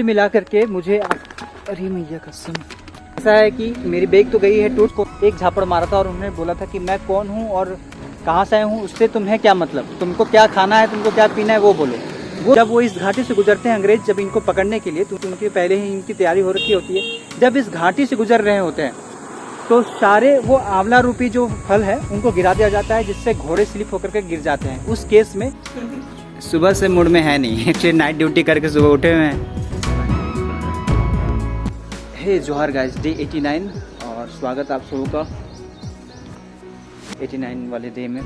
कुल मिला करके मुझे अरे मैया कसम ऐसा है कि मेरी बैग तो गई है टूट को एक झापड़ मारा था और उन्होंने बोला था कि मैं कौन हूँ और कहाँ से आया हूँ, उससे तुम्हें क्या मतलब, तुमको क्या खाना है, तुमको क्या पीना है वो बोलो। वो जब वो इस घाटी से गुजरते हैं अंग्रेज, जब इनको पकड़ने के लिए, तो उनकी पहले ही इनकी तैयारी हो रखी होती है। जब इस घाटी से गुजर रहे होते हैं तो सारे वो आंवला रूपी जो फल है उनको गिरा दिया जाता है, जिससे घोड़े स्लिप होकर के गिर जाते हैं। उस केस में सुबह से मूड में है नहीं, एक्चुअली नाइट ड्यूटी करके सुबह उठे हुए हैं। हे जोहार गाइस, डे 89 और स्वागत आप सबों का 89 वाले डे में।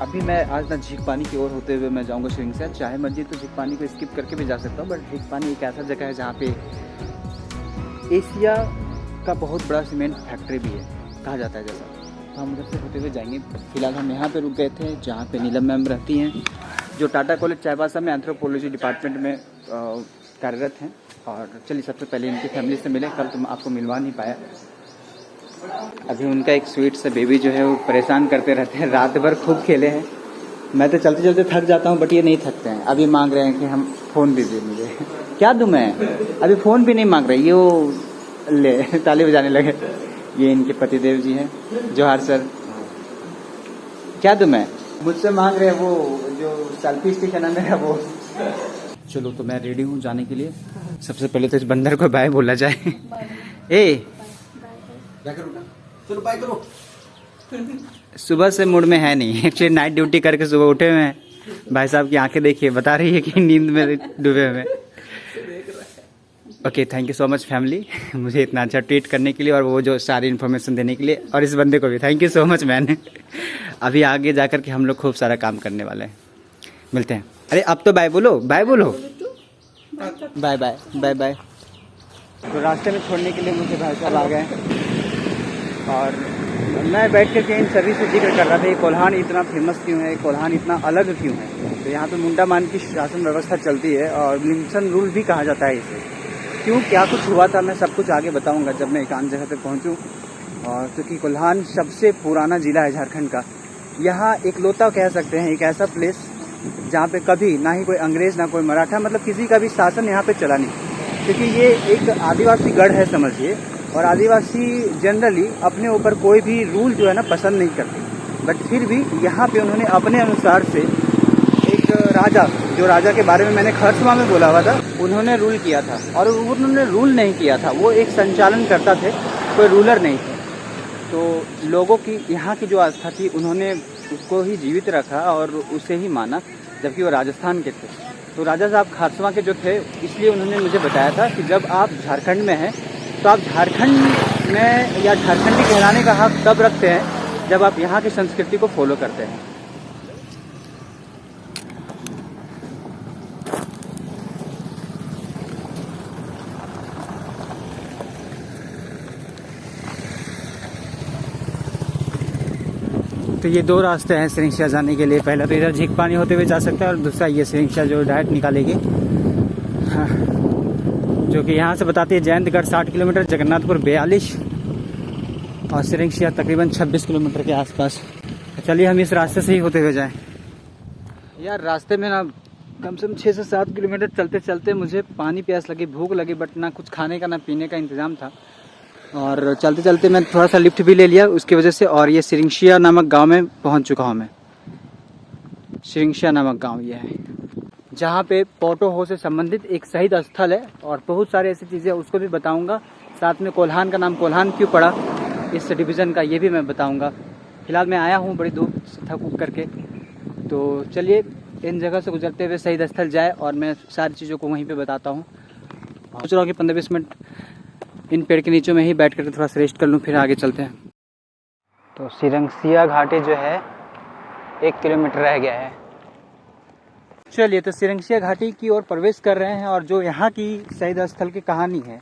अभी मैं आज ना झीक पानी की ओर होते हुए मैं जाऊंगा स्विंग से। चाहे मर्जी तो झीक पानी को स्किप करके भी जा सकता हूँ, बट झीक पानी एक ऐसा जगह है जहाँ पे एशिया का बहुत बड़ा सीमेंट फैक्ट्री भी है, कहा जाता है जैसा। तो हम उधर से होते हुए जाएंगे। फिलहाल हम यहाँ पे रुक गए थे जहाँ पे नीलम मैम रहती हैं, जो टाटा कॉलेज चाईबासा में एंथ्रोपोलॉजी डिपार्टमेंट में कार्यरत हैं। और चलिए सबसे पहले इनकी फैमिली से मिले, कल तो आपको मिलवा नहीं पाया। अभी उनका एक स्वीट सा बेबी जो है वो परेशान करते रहते हैं, रात भर खूब खेले हैं। मैं तो चलते चलते थक जाता हूँ, बट ये नहीं थकते हैं। अभी मांग रहे हैं कि हम फ़ोन दीजिए मुझे। क्या दूँ मैं, अभी फ़ोन भी नहीं मांग रहे, ये वो ले ताली बजाने लगे। ये इनके पतिदेव जी हैं, जोहार सर। क्या दूँ मैं, मुझसे मांग रहे हैं वो जो सेल्फी स्टिक है ना मेरा वो। चलो तो मैं रेडी हूँ जाने के लिए। सबसे पहले तो इस बंदर को बाय बोला जाए। ए चलो बाय करो। सुबह से मूड में है नहीं, एक्चुअली नाइट ड्यूटी करके सुबह उठे हुए हैं। भाई साहब की आंखें देखिए, बता रही है कि नींद में डूबे हुए। Okay, thank you so much family, मुझे इतना अच्छा ट्रीट करने के लिए और वो जो सारी इन्फॉर्मेशन देने के लिए। और इस बंदे को भी thank you so much man. अभी आगे जाकर के हम लोग खूब सारा काम करने वाले हैं। मिलते हैं। अरे अब तो बाय बोलो, बाय बोलो, बाय बाय बाय बाय। तो रास्ते में छोड़ने के लिए मुझे भाई साहब आ गए और मैं बैठ कर के इन सभी से जिक्र कर रहा था, ये कोल्हान इतना फेमस क्यों है, कोल्हान इतना अलग क्यों है। तो यहाँ पे मुंडामान की शासन व्यवस्था चलती है और विल्सन रूल भी कहा जाता है इसे। क्यों, क्या कुछ हुआ था, मैं सब कुछ आगे बताऊंगा जब मैं एकांत जगह तक पहुँचूँ। और क्योंकि कोल्हान सबसे पुराना ज़िला है झारखंड का, यहाँ एक लौता कह सकते हैं, एक ऐसा प्लेस जहाँ पे कभी ना ही कोई अंग्रेज़ ना कोई मराठा, मतलब किसी का भी शासन यहाँ पे चला नहीं। क्योंकि ये एक आदिवासी गढ़ है समझिए, और आदिवासी जनरली अपने ऊपर कोई भी रूल जो है ना पसंद नहीं करते। बट फिर भी यहाँ पे उन्होंने अपने अनुसार से एक राजा, जो राजा के बारे में मैंने खरसवा में बोला हुआ था, उन्होंने रूल किया था। और उन्होंने रूल नहीं किया था, वो एक संचालन करता थे, कोई रूलर नहीं थे। तो लोगों की यहाँ की जो आस्था थी उन्होंने उसको ही जीवित रखा और उसे ही माना, जबकि वो राजस्थान के थे। तो राजा साहब खारसवा के जो थे, इसलिए उन्होंने मुझे बताया था कि जब आप झारखंड में हैं तो आप झारखंड में या झारखंडी कहलाने का हक तब रखते हैं जब आप यहाँ की संस्कृति को फॉलो करते हैं। तो ये दो रास्ते हैं सिरिंगशिया जाने के लिए। पहला तो इधर झीक पानी होते हुए जा सकता है और दूसरा ये सिरिंगशिया जो डायरेक्ट निकालेगी। हाँ, जो कि यहाँ से बताती है जयंतगढ़ 60 किलोमीटर, जगन्नाथपुर 42 और सिरिंगशिया तकरीबन 26 किलोमीटर के आसपास। चलिए हम इस रास्ते से ही होते हुए जाएं। यार रास्ते में ना कम से कम 6 से 7 किलोमीटर चलते चलते मुझे पानी प्यास लगी, भूख लगी, बट ना कुछ खाने का ना पीने का इंतज़ाम था। और चलते चलते मैं थोड़ा सा लिफ्ट भी ले लिया उसकी वजह से, और ये सिरिंगशिया नामक गांव में पहुंच चुका हूं मैं। सिरिंगशिया नामक गांव ये है जहां पे पोटो हो से संबंधित एक शहीद स्थल है और बहुत सारे ऐसी चीज़ें उसको भी बताऊंगा। साथ में कोल्हान का नाम कोल्हान क्यों पड़ा इस डिवीज़न का, ये भी मैं बताऊँगा। फिलहाल मैं आया हूँ बड़ी धूप से थक उक करके, तो चलिए इन जगह से गुजरते हुए शहीद स्थल जाए और मैं सारी चीज़ों को वहीं पर बताता हूँ। सोच रहा हूँ कि 15-20 मिनट इन पेड़ के नीचे में ही बैठ कर थोड़ा सा रेस्ट कर लूँ, फिर आगे चलते हैं। तो सिरिंगशिया घाटी जो है 1 किलोमीटर रह गया है। चलिए तो सिरिंगशिया घाटी की ओर प्रवेश कर रहे हैं और जो यहाँ की शहीद स्थल की कहानी है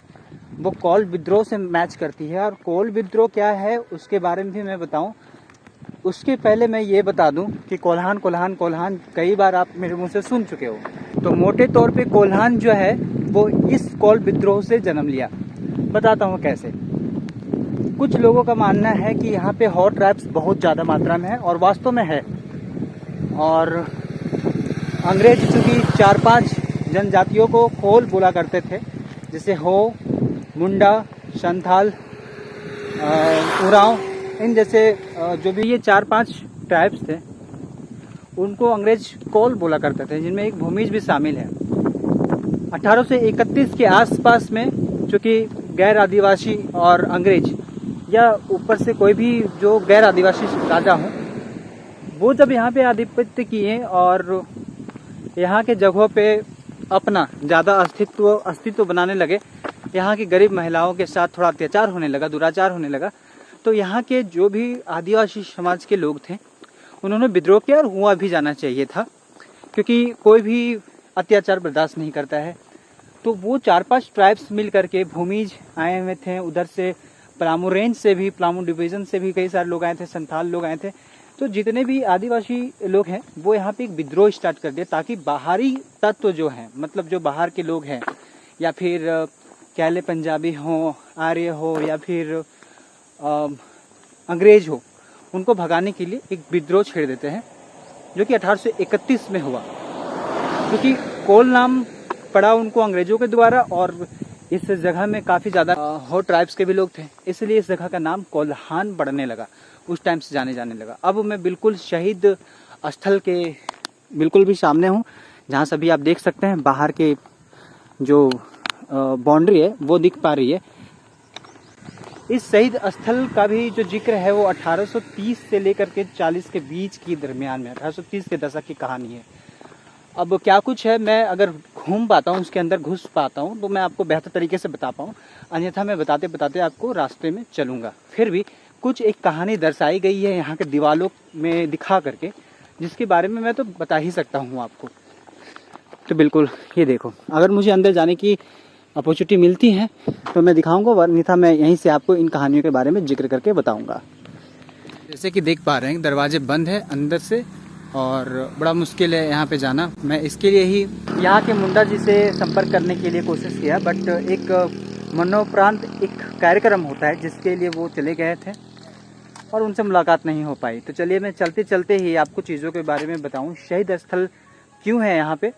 वो कोल विद्रोह से मैच करती है। और कोल विद्रोह क्या है उसके बारे में भी मैं बताऊँ। उसके पहले मैं ये बता दूँ कि कोल्हान कोल्हान कोल्हान कई बार आप मेरे मुँह से सुन चुके हो। तो मोटे तौर पर कोल्हान जो है वो इस कोल विद्रोह से जन्म लिया। बताता हूँ कैसे। कुछ लोगों का मानना है कि यहाँ पे हॉट ट्रैप्स बहुत ज़्यादा मात्रा में है और वास्तव में है। और अंग्रेज चूँकि 4-5 जनजातियों को कोल बोला करते थे, जैसे हो, मुंडा, संथाल, उरांव, इन जैसे जो भी ये 4-5 ट्राइब्स थे उनको अंग्रेज कोल बोला करते थे, जिनमें एक भूमिज भी शामिल है। 1831 के आसपास में चूँकि गैर आदिवासी और अंग्रेज या ऊपर से कोई भी जो गैर आदिवासी राजा हों, वो जब यहाँ पे आधिपत्य किए और यहाँ के जगहों पे अपना ज़्यादा अस्तित्व बनाने लगे, यहाँ की गरीब महिलाओं के साथ थोड़ा अत्याचार होने लगा, दुराचार होने लगा, तो यहाँ के जो भी आदिवासी समाज के लोग थे उन्होंने विद्रोह किया, और हुआ भी जाना चाहिए था, क्योंकि कोई भी अत्याचार बर्दाश्त नहीं करता है। तो वो 4-5 ट्राइब्स मिल करके भूमिज आए हुए थे, उधर से पलामू रेंज से भी, पलामू डिवीज़न से भी कई सारे लोग आए थे, संथाल लोग आए थे। तो जितने भी आदिवासी लोग हैं वो यहाँ पे एक विद्रोह स्टार्ट कर दिया, ताकि बाहरी तत्व जो हैं, मतलब जो बाहर के लोग हैं, या फिर कह ले पंजाबी हो, आर्य हो, या फिर अंग्रेज हो, उनको भगाने के लिए एक विद्रोह छेड़ देते हैं, जो कि 1831 में हुआ। क्योंकि कोल नाम पड़ा उनको अंग्रेजों के द्वारा, और इस जगह में काफ़ी ज़्यादा हो ट्राइब्स के भी लोग थे, इसलिए इस जगह का नाम कोल्हान पड़ने लगा, उस टाइम से जाने लगा। अब मैं बिल्कुल शहीद स्थल के बिल्कुल भी सामने हूँ, जहाँ सभी आप देख सकते हैं बाहर के जो बाउंड्री है वो दिख पा रही है। इस शहीद स्थल का भी जो जिक्र है वो 1830 से लेकर के 40 के बीच की दरमियान में, 1830 के दशक की कहानी है। अब क्या कुछ है, मैं अगर घूम पाता हूँ, उसके अंदर घुस पाता हूँ, तो मैं आपको बेहतर तरीके से बता पाऊँ, अन्यथा मैं बताते बताते आपको रास्ते में चलूँगा। फिर भी कुछ एक कहानी दर्शाई गई है यहाँ के दीवालों में दिखा करके, जिसके बारे में मैं तो बता ही सकता हूँ आपको। तो बिल्कुल ये देखो, अगर मुझे अंदर जाने की अपॉर्चुनिटी मिलती है तो मैं दिखाऊंगा, अन्यथा मैं यहीं से आपको इन कहानियों के बारे में जिक्र करके बताऊंगा। जैसे कि देख पा रहे हैं दरवाजे बंद है अंदर से, और बड़ा मुश्किल है यहाँ पे जाना। मैं इसके लिए ही यहाँ के मुंडा जी से संपर्क करने के लिए कोशिश किया, बट एक मनोप्रांत एक कार्यक्रम होता है जिसके लिए वो चले गए थे और उनसे मुलाकात नहीं हो पाई। तो चलिए मैं चलते चलते ही आपको चीज़ों के बारे में बताऊँ, शहीद स्थल क्यों है यहाँ पे,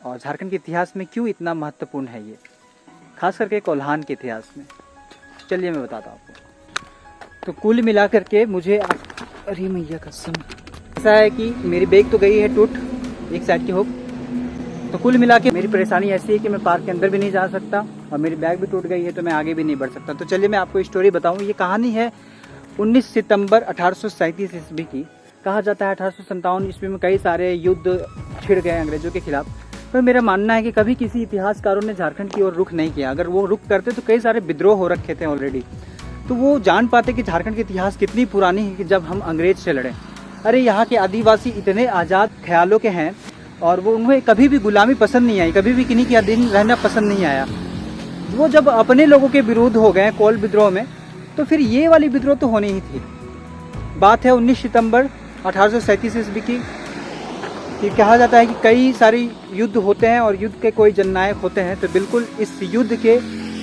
और झारखंड के इतिहास में क्यों इतना महत्वपूर्ण है ये, खास करके कोल्हान के इतिहास में। चलिए मैं बताता हूँ आपको। तो कुल मिला करके मुझे अरे मैया कसम, ऐसा है कि मेरी बैग तो गई है टूट, एक साइड की हुक। तो कुल मिला के मेरी परेशानी ऐसी है कि मैं पार्क के अंदर भी नहीं जा सकता, और मेरी बैग भी टूट गई है, तो मैं आगे भी नहीं बढ़ सकता। तो चलिए मैं आपको स्टोरी बताऊँ। ये कहानी है 19 सितंबर 1837 ईस्वी की। कहा जाता है 1857 ईस्वी में कई सारे युद्ध छिड़ गए अंग्रेजों के खिलाफ, पर मेरा मानना है कि कभी किसी इतिहासकारों ने झारखंड की ओर रुख नहीं किया। अगर वो रुख करते तो कई सारे विद्रोह हो रखे थे ऑलरेडी, तो वो जान पाते कि झारखंड का इतिहास कितनी पुरानी है कि जब हम अंग्रेज से लड़े। अरे यहाँ के आदिवासी इतने आज़ाद ख्यालों के हैं, और वो उन्हें कभी भी गुलामी पसंद नहीं आई, कभी भी किन्हीं के अधीन रहना पसंद नहीं आया। वो जब अपने लोगों के विरुद्ध हो गए कोल विद्रोह में, तो फिर ये वाली विद्रोह तो होनी ही थी। बात है 19 सितंबर 1837 ईस्वी की। कहा जाता है कि कई सारे युद्ध होते हैं और युद्ध के कोई जननायक होते हैं, तो बिल्कुल इस युद्ध के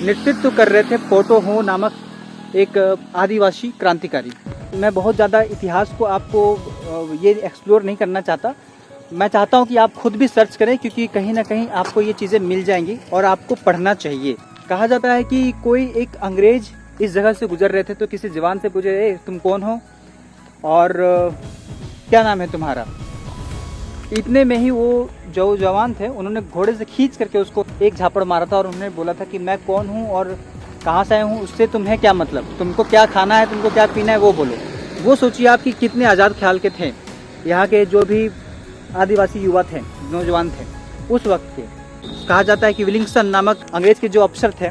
नेतृत्व कर रहे थे पोटो हो नामक एक आदिवासी क्रांतिकारी। मैं बहुत ज़्यादा इतिहास को आपको ये एक्सप्लोर नहीं करना चाहता, मैं चाहता हूँ कि आप खुद भी सर्च करें, क्योंकि कहीं ना कहीं आपको ये चीज़ें मिल जाएंगी और आपको पढ़ना चाहिए। कहा जाता है कि कोई एक अंग्रेज इस जगह से गुजर रहे थे, तो किसी जवान से पूछे, ए तुम कौन हो और क्या नाम है तुम्हारा। इतने में ही वो जो जवान थे उन्होंने घोड़े से खींच करके उसको एक झापड़ मारा था, और उन्होंने बोला था कि मैं कौन हूँ और कहाँ से आया हूँ, उससे तुम्हें क्या मतलब, तुमको क्या खाना है, तुमको क्या पीना है वो बोलो। वो सोचिए आप कि कितने आज़ाद ख्याल के थे यहाँ के जो भी आदिवासी युवा थे, नौजवान थे उस वक्त के। कहा जाता है कि विलिंगसन नामक अंग्रेज के जो अफसर थे,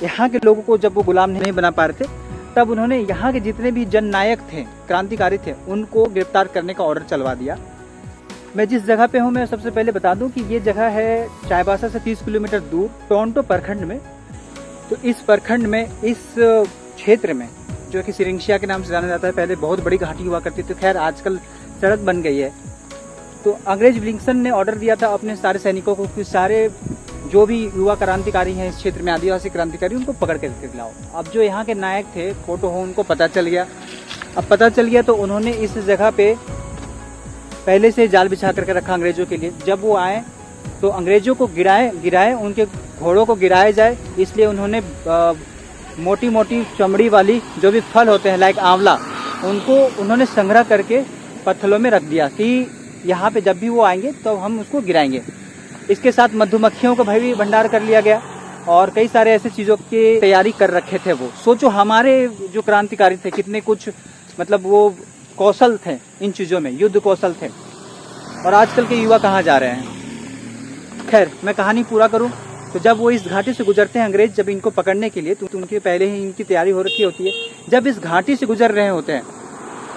यहाँ के लोगों को जब वो गुलाम नहीं बना पा रहे थे, तब उन्होंने यहाँ के जितने भी जननायक थे, क्रांतिकारी थे, उनको गिरफ्तार करने का ऑर्डर चलवा दिया। मैं जिस जगह पे हूँ मैं सबसे पहले बता दूं कि ये जगह है चाईबासा से 30 किलोमीटर दूर टोरंटो प्रखंड में। तो इस प्रखंड में, इस क्षेत्र में, जो कि सिरिंशिया के नाम से जाना जाता है, पहले बहुत बड़ी घाटी हुआ करती थी, खैर आजकल सड़क बन गई है। तो अंग्रेज विलिंगसन ने ऑर्डर दिया था अपने सारे सैनिकों को कि सारे जो भी युवा क्रांतिकारी हैं इस क्षेत्र में, आदिवासी क्रांतिकारी, उनको पकड़ के लाओ। अब जो यहाँ के नायक थे फोटो हो, उनको पता चल गया। अब पता चल गया तो उन्होंने इस जगह पे पहले से जाल बिछा करके रखा अंग्रेजों के लिए। जब वो आए तो अंग्रेज़ों को गिराए उनके घोड़ों को गिराया जाए, इसलिए उन्होंने मोटी मोटी चमड़ी वाली जो भी फल होते हैं लाइक आंवला, उनको उन्होंने संग्रह करके पत्थरों में रख दिया कि यहाँ पे जब भी वो आएंगे तो हम उसको गिराएंगे। इसके साथ मधुमक्खियों का भी भंडार कर लिया गया और कई सारे ऐसे चीज़ों की तैयारी कर रखे थे वो। सोचो हमारे जो क्रांतिकारी थे कितने कुछ मतलब वो कौशल थे इन चीज़ों में, युद्ध कौशल थे। और आजकल के युवा कहाँ जा रहे हैं। खैर मैं कहानी पूरा करूं तो जब वो इस घाटी से गुजरते हैं अंग्रेज, जब इनको पकड़ने के लिए, तो उनकी पहले ही इनकी तैयारी हो रखी होती है। जब इस घाटी से गुजर रहे होते हैं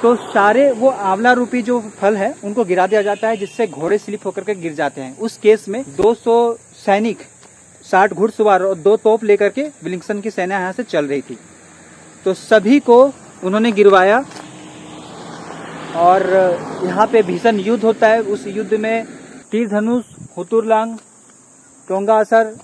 तो सारे वो आंवला रूपी जो फल है उनको गिरा दिया जाता है, जिससे घोड़े स्लिप होकर के गिर जाते हैं। उस केस में 200 सैनिक, 60 घुड़सवार और 2 तोप लेकर के विलिंगसन की सेना यहाँ से चल रही थी। तो सभी को उन्होंने गिरवाया और यहाँ पे भीषण युद्ध होता है। उस युद्ध में तीर धनुष, हुतुरलांग, टोंगा असर,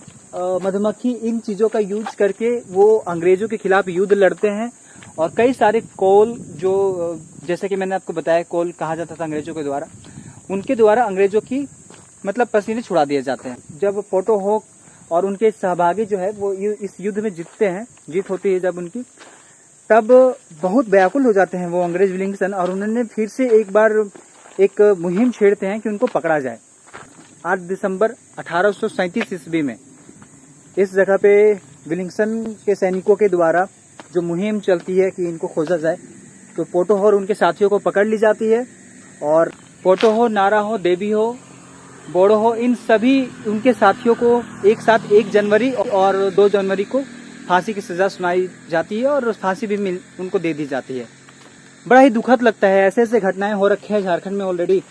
मधुमक्खी, इन चीज़ों का यूज करके वो अंग्रेजों के खिलाफ युद्ध लड़ते हैं। और कई सारे कोल, जो जैसे कि मैंने आपको बताया कोल कहा जाता था अंग्रेजों के द्वारा, उनके द्वारा अंग्रेजों की मतलब पसीने छुड़ा दिए जाते हैं। जब पोटोहोक और उनके सहभागी जो है वो इस युद्ध में जीतते हैं, जीत होती है जब उनकी, तब बहुत व्याकुल हो जाते हैं वो अंग्रेज विलिंगसन, और उन्होंने फिर से एक बार एक मुहिम छेड़ते हैं कि उनको पकड़ा जाए। 8 दिसंबर 1837 ईस्वी में इस जगह पे विलिंगसन के सैनिकों के द्वारा जो मुहिम चलती है कि इनको खोजा जाए, तो पोटोहो और उनके साथियों को पकड़ ली जाती है। और पोटोहो, नाराहो, देवीहो, बोड़ोहो, इन सभी उनके साथियों को एक साथ 1 जनवरी और 2 जनवरी को फांसी की सजा सुनाई जाती है और फांसी भी उनको दे दी जाती है। बड़ा ही दुखद लगता है, ऐसे ऐसे घटनाएं हो रखी हैं झारखंड में ऑलरेडी,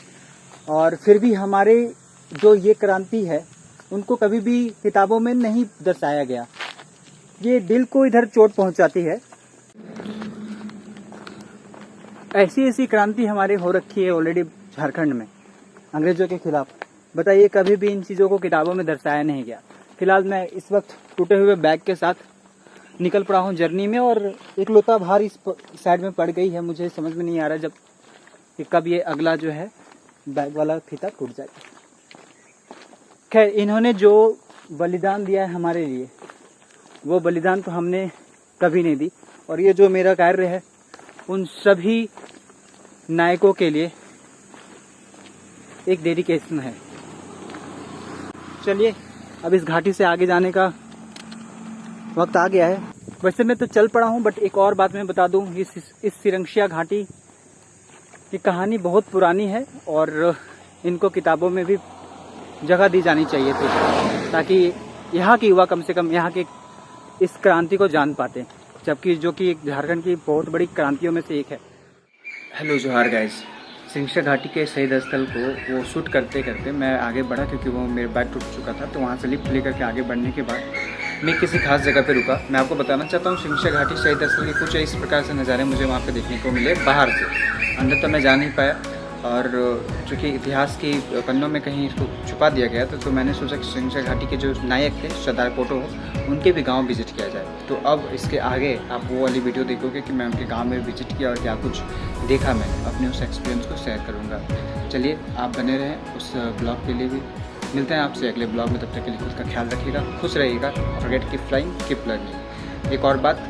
और फिर भी हमारे जो ये क्रांति है उनको कभी भी किताबों में नहीं दर्शाया गया। ये दिल को इधर चोट पहुंचाती है। ऐसी ऐसी क्रांति हमारे हो रखी है ऑलरेडी झारखंड में अंग्रेजों के खिलाफ। बताइए, कभी भी इन चीज़ों को किताबों में दर्शाया नहीं गया। फिलहाल मैं इस वक्त टूटे हुए बैग के साथ निकल पड़ा हूँ जर्नी में, और एक लोता भार इस साइड में पड़ गई है। मुझे समझ में नहीं आ रहा जब कि कब ये अगला जो है बैग वाला फीता टूट जाएगा। खैर, इन्होंने जो बलिदान दिया है हमारे लिए, वो बलिदान तो हमने कभी नहीं दी। और ये जो मेरा कार्य है उन सभी नायकों के लिए एक डेडिकेशन है। चलिए, अब इस घाटी से आगे जाने का वक्त आ गया है। वैसे मैं तो चल पड़ा हूँ, बट एक और बात मैं बता दूँ, इस सिरंशिया घाटी की कहानी बहुत पुरानी है और इनको किताबों में भी जगह दी जानी चाहिए थी, ताकि यहाँ के युवा कम से कम यहाँ के इस क्रांति को जान पाते, जबकि जो कि झारखंड की बहुत बड़ी क्रांतियों में से एक है। हेलो जोहार गाइस, सिरंशिया घाटी के शहीद स्थल को वो शूट करते करते मैं आगे बढ़ा, क्योंकि वो मेरे बैग टूट चुका था। तो वहाँ से लिफ्ट लेकर के आगे बढ़ने के बाद मैं किसी खास जगह पे रुका। मैं आपको बताना चाहता हूँ सिरंशिया घाटी शहीद स्थल के कुछ इस प्रकार से नज़ारे मुझे वहाँ पे देखने को मिले बाहर से। अंदर तो मैं जा नहीं पाया, और चूँकि इतिहास की पन्नों में कहीं इसको छुपा दिया गया था, तो मैंने सोचा कि सिरंशिया घाटी के जो नायक थे सरदार पोटोहो, उनके भी गांव विजिट किया जाए। तो अब इसके आगे आप वो वाली वीडियो देखोगे कि मैं उनके गांव में विजिट किया और क्या कुछ देखा मैंने, अपने उस एक्सपीरियंस को शेयर करूँगा। चलिए, आप बने रहें उस ब्लॉग के लिए भी। मिलते हैं आपसे अगले ब्लॉग में, तब तक के लिए खुद का ख्याल रखिएगा, खुश रहिएगा। Forget keep flying, keep learning. एक और बात,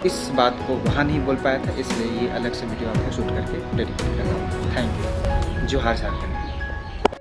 इस बात को वहाँ नहीं बोल पाया था, इसलिए ये अलग से वीडियो आपको शूट करके डेडिकेट कर रहा हूँ। Thank you. जोहार झारखंड।